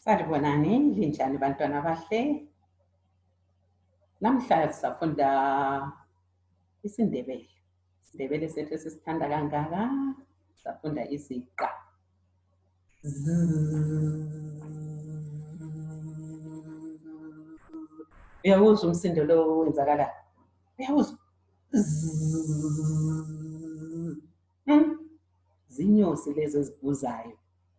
Salibonani, linjani bantwana bahle? Namhlanje sisafunda isiNdebele. IsiNdebele sethu esisithanda kangaka, safunda iziqa. Uyawuzwa umsindo lo wenzakala? Uyawuzwa? Zinyosi lezo ezibhuzayo.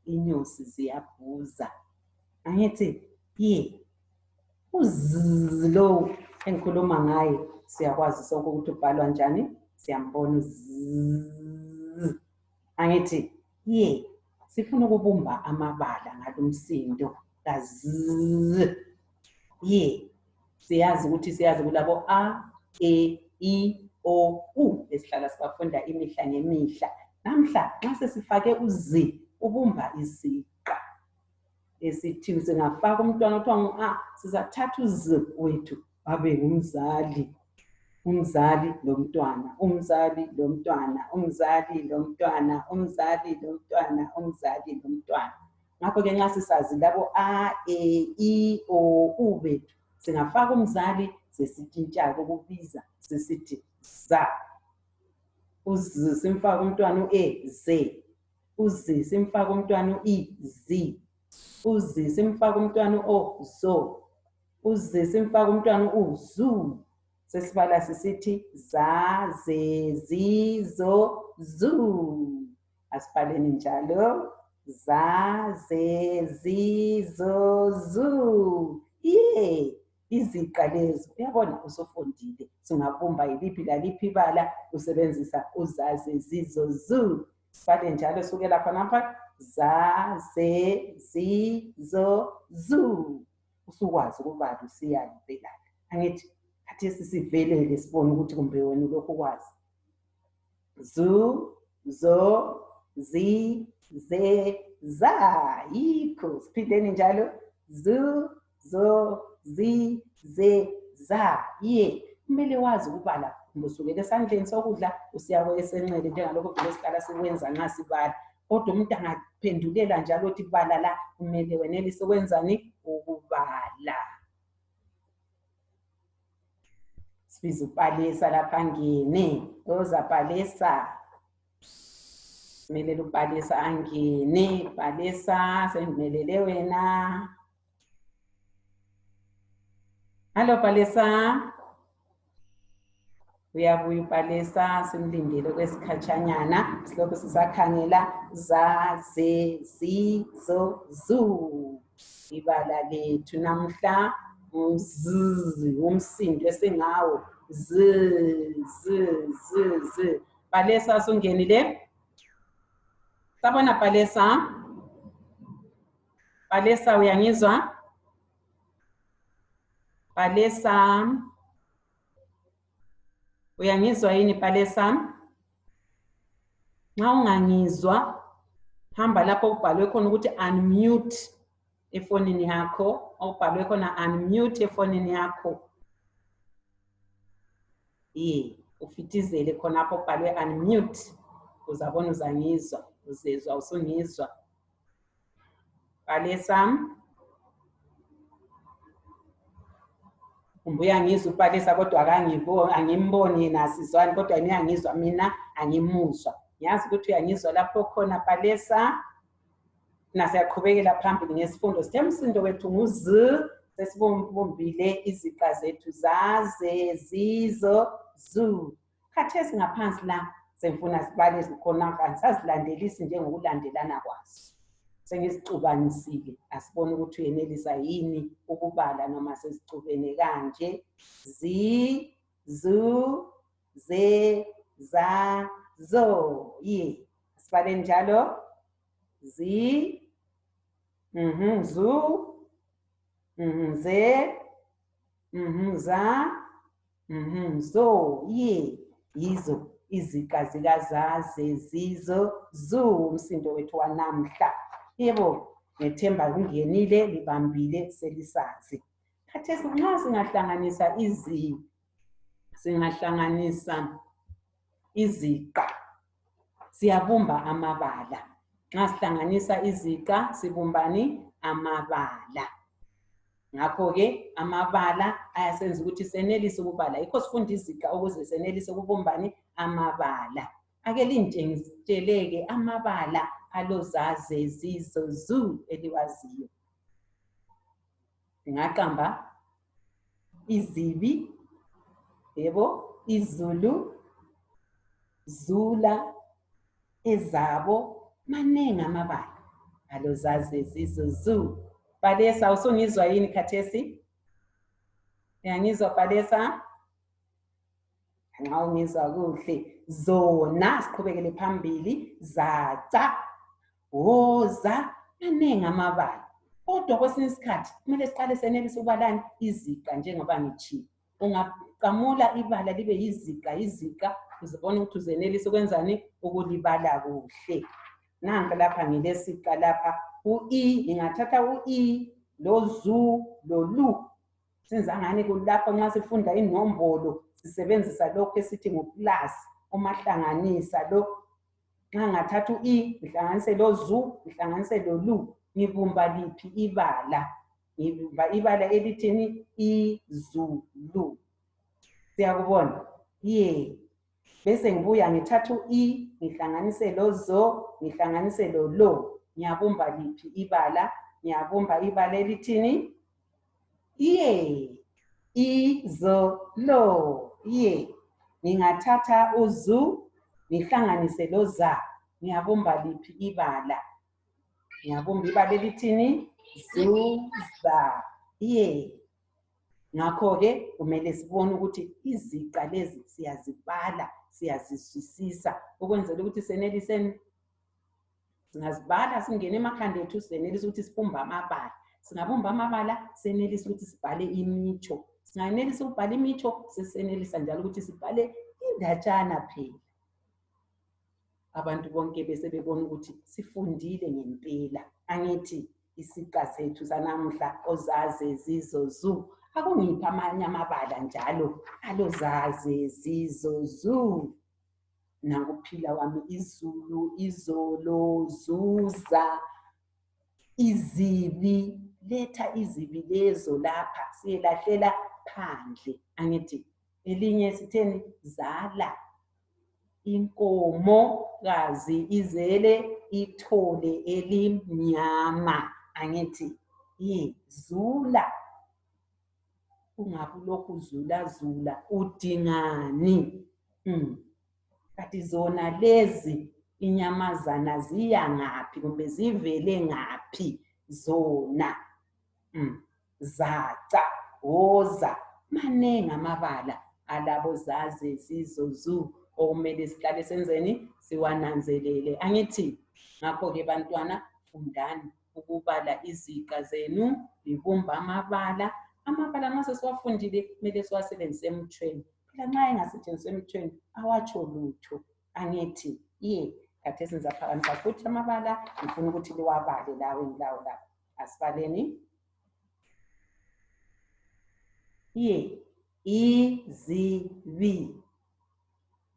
Inyosi ziyabhuza. Angithi ye lo engikhuluma ngaye siyakwazi sonke ukuthi ubhalwa njani, siyambona angithi ye sifuna ukubumba amabala ngalomsindo ye siyazi kulabo a e i o u esihlala sibafunda imihla ngemihla. Namhla nxa sesifake uzi ubumba iziqa esithi singafaka umntwana othiwa ngu-a sizathatha uzi wethu abe ngumzali, umzali lomntwana, umzali lomntwana, umzali lomntwana, umzali lomntwana, umzali lomntwana. Ngakho-ke nxa sisazi labo a e i o u bethu singafaka umzali sesitshintsha ukubiza sesithi za. Uzi simfaka umntwana u-e ze, uzi simfaka umntwana u-i zi, uzi simfaka umntwana o zo, uzi simfaka umntwana u-zu. Sesibala sisithi za, ze, zi, zo, zu. Asibhaleni njalo. Za, ze, zi, zo, zu. Ye, iziqa lezo. Uyabona usufundile. Singabumba iliphi laliphi ibala usebenzisa uza, ze, zi, zo, zu. Sibhale njalo sukela khonapha. Za, ze, zi, zo, zu. Usukwazi ukubala usiyala impela. Angithi khathesi sivelele sibone ukuthi kumbe wena ulokhu kwazi. Zu, zo, zi, ze, za. Yikho siphindeni njalo. Zu, zo, zi, ze, za. Ye, kumele wazi ukubala kusukela esandleni sokudla usiya kwesenxele njengalokho vele siqala sikwenza nxa sibala. Kodwa umuntu angaphendulela njalo uthi bala la kumele wenelise ukwenzani? Ukubala. Sibiza uPalesa lapha angene. Ozapalesa. Kumele uPalesa angene. Palesa sengimelele wena. Hallo Palesa. Uyabuya uPalesa simlindele kwesikhatshanyana silokhu sisakhangela za, ze, zi, zo, zu. Ibala lethu namhla z, umsindo esingawo z, z, z, z. Palesa sungenile? Sabona Palesa? Palesa uyangizwa? Palesa uyangizwa yini Palesa? Nxa ungangizwa hamba lapho ubhalwe khona ukuthi unmute efonini yakho, ubhalwe khona unmute efonini yakho. Ufitizele khonapho ubhalwe unmute uzabona uzangizwa, uzezwa usungizwa. Palesa uyangizwa uPalesa kodwa angimboni yena asizwani kodwa ngiyangizwa mina angimuzwa. Ngiyazi ukuthi uyangizwa lapho khona Palesa. Nasiyaqhubekela phambili ngesifundo. Sithe umsindo wethu ngu-z, sesibumbile iziqa zethu za, ze, zi, zo, zu. Khathesi ngaphansi la semfuna sibale khona kanti sazilandelisi njengokulandelana kwazo. Sengizixubanisile asibone ukuthi uyenelisa yini ukubala noma sezixubene kanje. Zi, zu, ze, za, zo. Ye, sibale njalo. Zi, zu, ze, za, zo. Ye, yizo iziqa zika za, ze, zi, zo, zu. Umsindo wethu wanamhla. Yebo, ngethemba kungenile libambile selisazi. Khathesi nxa singahlanganisa iziqa siyabumba amabala. Nxa sihlanganisa iziqa sibumbani amabala. Ngakho-ke amabala ayasenza ukuthi senelise ukubala. Yikho sifunda iziqa ukuze senelise ukubumbani amabala. Ake lintshele-ke amabala alozaze zizo zu eliwaziyo. Ngaqamba izibi, yebo, izulu, zula, ezabo, maningi amabala alozaze zizo zu. Palesa, usungizwa yini khathesi? Uyangizwa Palesa? Nxa ungizwa kuhle. Zona, siqhubekele phambili, zaca, woza, maningi amabala. Kodwa kwesinye isikhathi kumele siqale senelise ukubalani iziqa njengoba ngitshilo. Ungaqamula ibala libe iziqa uzibona ukuthi uzenelise ukwenzani ukulibala kuhle. Nanka lapha ngilesiqa lapha u-i, ngingathatha u-i, lo zu, lo lu. Senza ngani kulapho nxa sifunda inombolo sisebenzisa lokho esithi ngu-plus, umahlanganisa lo. Nxa ngathatha u-i, ngihlanganise lo zu, ngihlanganise lo lu. Ngibumba liphi ibala? Ngibumba ibala elithini izulu. Siyakubona? Ye. Bese ngibuya ngithatha u-i, ngihlanganise lo zo, ngihlanganise lo lo. Ngiyabumba liphi ibala? Ngiyabumba ibala elithini? Ye. Izolo. Ye. Ngingathatha uzu, ngihlanganise lo za. Ngiyabumba liphi ibala? Ngiyabumba ibala elithini? Zuza. Ye. Ngakho-ke kumele sibone ukuthi iziqa lezi siyazibala, siyazizwisisa ukwenzela ukuthi senelise singazibala singene emakhanda ethu senelise ukuthi sibumbe amabala. Singabumba amabala senelise ukuthi sibhale imitsho. Singanelise ukubhala imitsho sesenelisa njalo ukuthi sibhale indatshana phela. Abantu bonke bese bebona ukuthi sifundile ngempela. Angithi isiqa sethu sanamuhla ozaze zizo zu. Akungiphi amanye amabala njalo alozaze zizo zu. Nakuphila wami izulu, izolo, zuza, izibi. Letha izibi lezo lapha siyelahlela phandle. Angithi elinye sitheni zala. Inkomo kazi izele ithole elimnyama. Angithi ye zula. Ungabe lokhu zula zula udingani? Kanti zona lezi inyamazana ziya ngaphi kumbe zivele ngaphi zona? Zaca, woza, maningi amabala alabo zaze zizo zu okumele sihlale senzeni siwananzelele. Angithi ngakho-ke bantwana fundani ukubala iziqa zenu, libumba amabala. Amabala nxa sesiwafundile kumele siwasebenzise emthweni. Phela nxa engasetshenziswa emthweni awatsho lutho. Angithi ye khathesi ngizaphakamisa futhi amabala ngifuna ukuthi liwabale lawo lapha. Asibaleni. Ye izibi.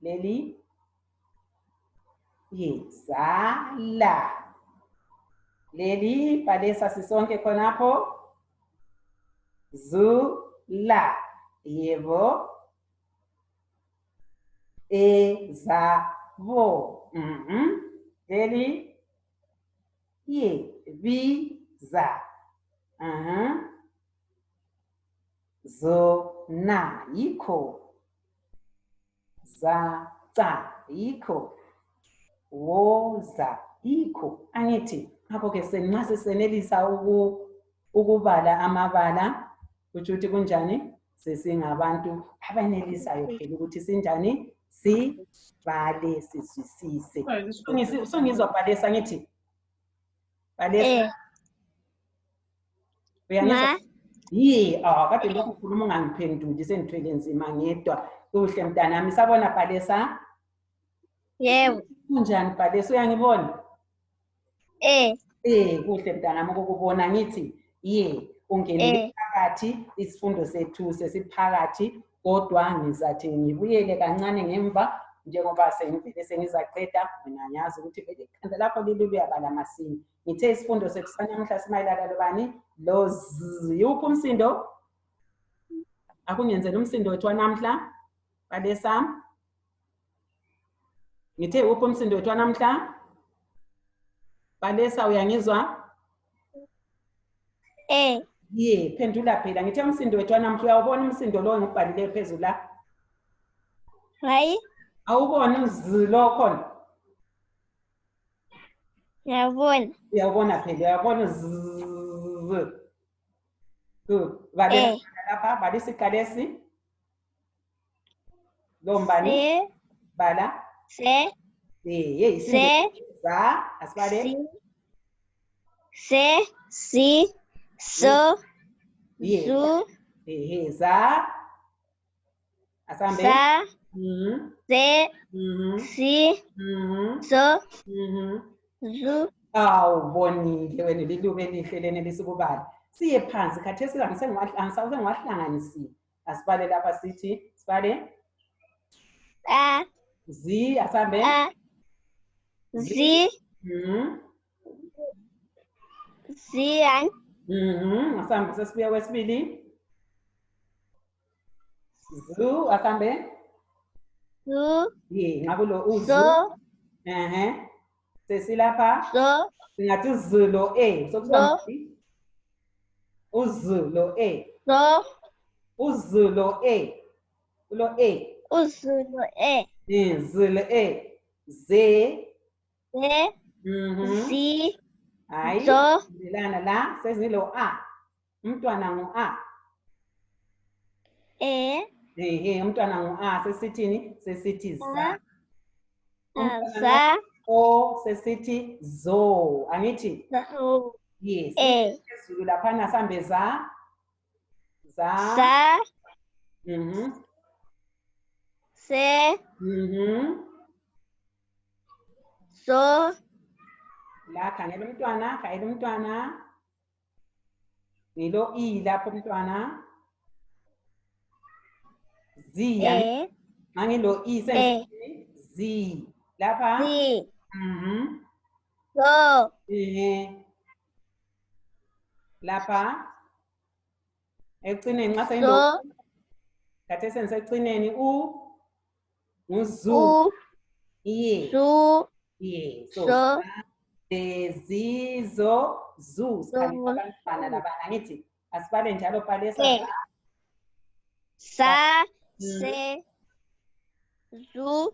Leli ye zala. Leli Palesa sisonke khonapho. Zula. Yebo. Ezabo. Leli ye biza. Zona yikho. Zaca yikho. Woza yikho. Angithi ngakho-ke nxa sesenelisa ukubala amabala kusho ukuthi kunjani? Sesingabantu abanelisayo phela ukuthi sinjani? Sibale sizwisise. Sungizwa Palesa ngithi? Palesa. Uyangizwa? Ye, kade lokhu ukhuluma ungangiphenduli sengithwele nzima ngedwa. Kuhle mntanami, sabona Palesa? Yebo. Kunjani Palesa, uyangibona? Kuhle mntanami ukukubona. Ngithi ye ungenile phakathi, isifundo sethu sesiphakathi, kodwa ngizathi ngibuyele kancane ngemva njengoba sengivele sengizaqeda mina ngiyazi ukuthi vele ikhanda lakho leli luyabala masini. Ngithe isifundo sethu sanamuhla simayelana lobani? Lo z. Yuphi umsindo? Akungenzela umsindo wethu wanamhla. Balesa. Ngithe uphi umsindo wethu wanamhla? Balesa uyangizwa? Phendula phela. Ngithe umsindo wethu wanamhla uyawubona umsindo lo engibhalile phezulu la? Hayi. Awubona uzi lo khona? Ngiyabona. Uyabona phela, uyabona z. Good. Balela lapha, balisa iqalesi. Lo mbani? Bala. Se. Se. Za. Asibale. Se. Si. So. Zu. Za. Asambe. Sa. Se. Si. So. Zu. Awubonile wena lilube elihle lena elisukubala. Siye phansi khathesi angisawuhlanganisile. Asibale lapha sithi sibale. Zi asambe. Zi. Ziyan. Asambe sesibuya kwesibili. Zu asambe. Zu. Ngakulo uzu. So. Sesilapha. So. Singathi uzulo sokuba uzulo So. uzulo ulo Uzulo zulo ze Si. hayi So. zilana la sezilo umntwana ngu umntwana ngu sesithini sesithi za Sa. o sesithi zo angithi yes phezulu laphana sambe za Sa. Se. So. La khangela umntwana ngilo lapho umntwana zi ngangilo sensini zi lapha Si. So. lapha ekucineni nxa seyilo So. kade sengisecineni nguzu U. Su. so zizo zu sikhangela abantwana labana ngithi asibale njalo bhalesa Sa. Se. Zu.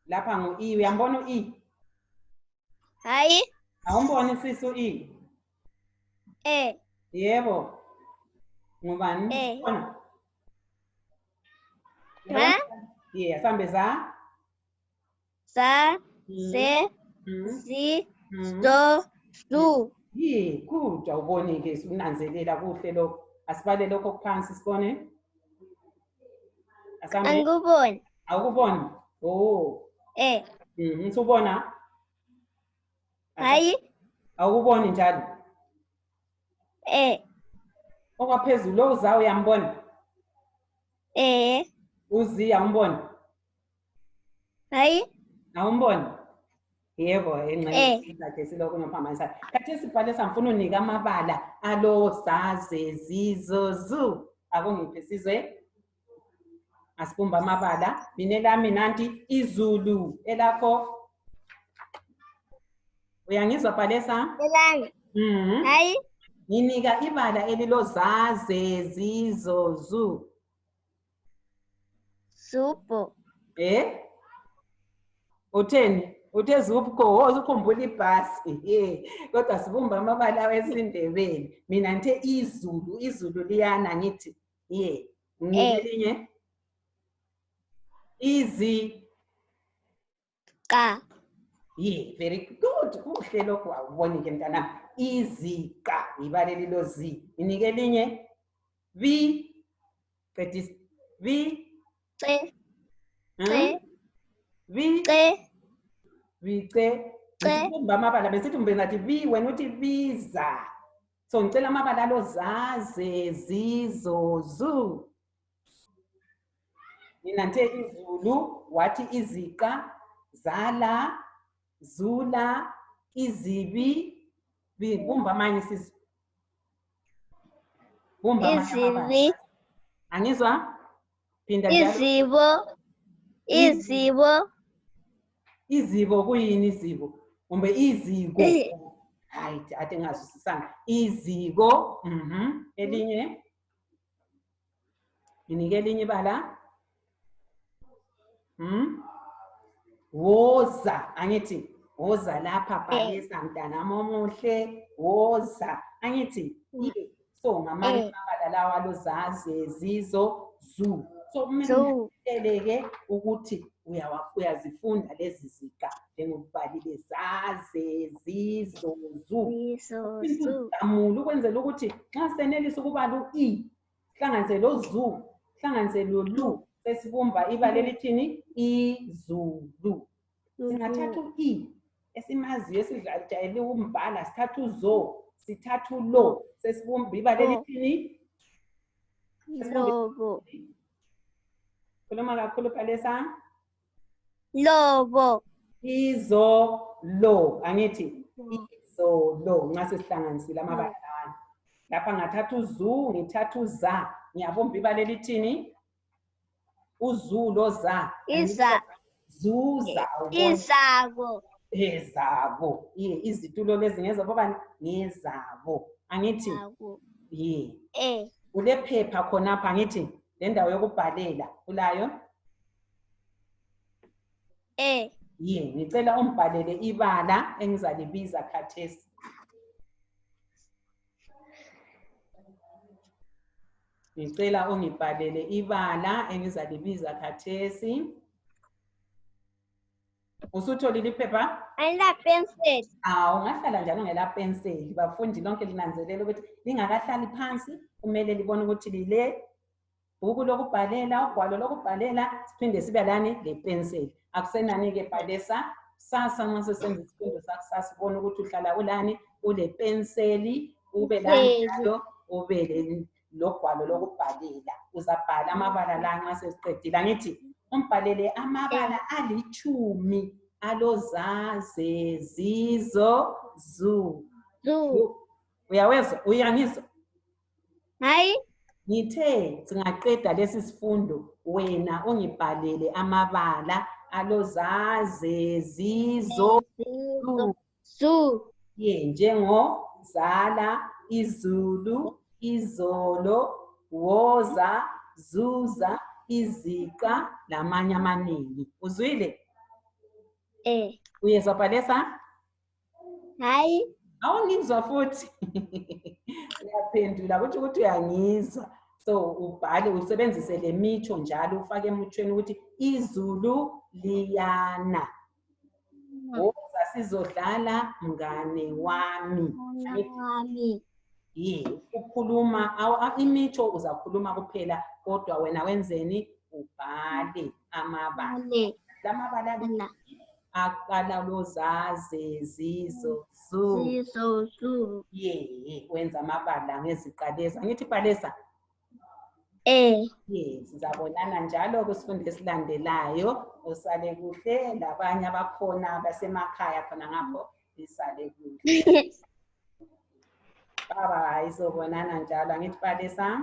lapha ngu uyambona Hayi. awumboni sisu yebo ngubani khona asambe za Sa. Se. Si. So. Su. Kudwa ubone-ke sunanzelela kuhle lokho. Asibale lokho phansi sibone. Angikuboni. Awukuboni? Usubona? Hayi. Awukuboni njalo? Okwaphezulu lo uza uyambona? Uzi awumboni? Hayi. Awumboni? Yebo engceke siloko ngaphambanisa. Khathesi sibhale samfuna unika amabala alo zaze zizo zu. Akungiphi sizwe? Asibumba amabala. Mina lami nanti izulu elakho. Uyangizwa Bhalesa? Elami. Hayi. Nginika ibala elilo zaze zizo zu. Supho. Utheni? Uthe zupho uzukhumbula ibhasi. Kodwa sibumba amabala wesindebele. Mina ngithe izulu liyana ngithi ngelinye izi Ka. very good. Kuhle lokho awuboni ke mntana. Iziqa ibale lilo zi. Inike elinye Vice. Ngibumba amabala besithi mbe ngathi wena uthi biza. So ngicela amabala alo zaze zizo zu. Nginanthe izulu, wathi iziqa, zala, zula, izibi, bumba amanye sisi. Bumba amanye amabala. Izibi. Angizwa? Phinda njalo. Izibo. Izibo. Izibo kuyini izibo? Kumbe iziko? Hayi, ade ngazwisisanga. Iziko, elinye. Nginike elinye ibala. Woza, angithi woza lapha bhalisa mntanami omuhle, woza, angithi so ngamanye amabala lawa lozaze, zizo, zu. So kumele ukuthi uyazifunda lezi ziqa njengokubalile zaze, zizo, zu. Uzamule ukwenzela ukuthi nxa senelisa ukubala u-i, hlanganise lo zu, hlanganise lo lu, sesibumba ibala elithini izulu. Singathatha u-i esimaziyo esijayele ukumbhala, sithatha uzo, sithatha ulo, sesibumba ibala elithini lobo. Khuluma kakhulu Palesa. Lobo. Izolo, angithi izolo nxa sesihlanganisile amabala lawana. Lapha ngathatha uzu, ngithatha uza, ngiyabumba ibala elithini uzulo za. Zuza. Izabo. Ezabo. Izitulo lezi ngezabo bani? Ngezabo. Angithi? Ule phepha khonapha angithi? Le ndawo yokubhalela. Ulayo? Ngicela umbhalele ibala engizalibiza khathesi. Ngicela ungibhalele ibala engizalibiza khathesi. Usutholile iphepha? Ayila pencil. Ungahlala njalo ngela pencil. Bafundi lonke linanzelela ukuthi lingakahlali phansi, kumele libone ukuthi lile bhuku lokubhalela, ugwalo lokubhalela, siphinde sibe lani le pencil. Akusenani ke Palesa, sasa nxa sesenza isifundo sakusasa ubone ukuthi uhlala ulani, ule penseli, ube lani njalo, ube logwalo lokubhalela. Uzabhala amabala la nxa sesiqedile. Angithi umbhalele amabala alitshumi alozaze, zizo, zu. Uyawezwa? Uyangizwa? Hayi. Ngithe singaqeda lesi sifundo wena ungibhalele amabala alozaze, zizo, zu. Njengo zala, izulu, izolo, woza, zuza, iziqa lamanye amaningi. Uzwile? Uyezwa Palesa? Hayi. Awungizwa futhi. Uyaphendula ukuthi uyangizwa. So ubhale usebenzise le mitsho njalo ufake emutshweni ukuthi izulu liyana. Woza sizodlala mngane wami. Ukhuluma imitsho uzakhuluma kuphela kodwa wena wenzeni ubhale amabala. Lamabala aqala lozaze, zizo, zu. Wenza amabala ngeziqalezo. Angithi Palesa? Sizabonana njalo kusifundo esilandelayo. Usale kuhle labanye abakhona abasemakhaya khona ngapho isale kuhle. Bye, sobonana njalo. Angithi Palesa?